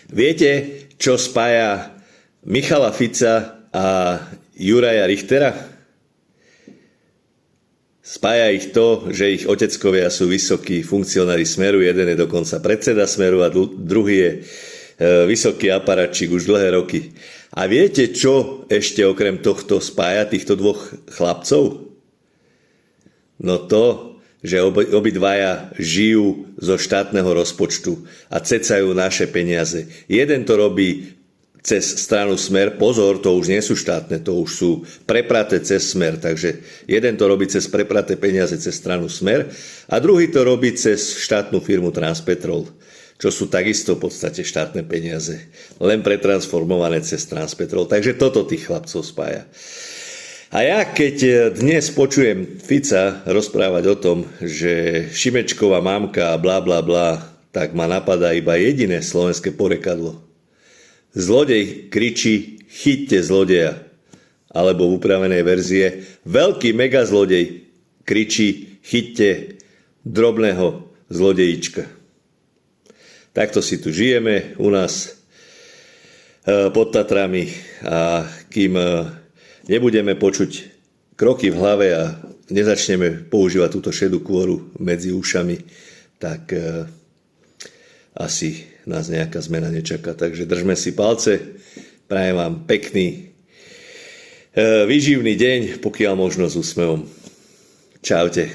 Viete, čo spája Michala Fica a Juraja Richtera? Spája ich to, že ich oteckovia sú vysokí funkcionári Smeru, jeden je dokonca predseda Smeru a druhý je vysoký aparatčík už dlhé roky. A viete, čo ešte okrem tohto spája týchto dvoch chlapcov? No to, že obidvaja žijú zo štátneho rozpočtu a cecajú naše peniaze. Jeden to robí cez stranu Smer, pozor, to už nie sú štátne, to už sú prepraté cez Smer, takže jeden to robí cez prepraté peniaze cez stranu Smer a druhý to robí cez štátnu firmu Transpetrol, čo sú takisto v podstate štátne peniaze, len pretransformované cez Transpetrol. Takže toto tých chlapcov spája. A ja keď dnes počujem Fica rozprávať o tom, že Šimečková mamka a blá blá blá, tak ma napadá iba jediné slovenské porekadlo. Zlodej kričí chyťte zlodeja. Alebo v upravenej verzie veľký megazlodej kričí chyťte drobného zlodejička. Takto si tu žijeme u nás pod Tatrami a kým nebudeme počuť kroky v hlave a nezačneme používať túto šedú kôru medzi ušami, tak asi nás nejaká zmena nečaká. Takže držme si palce, prajem vám pekný, výživný deň, pokiaľ možno s úsmevom. Čaute.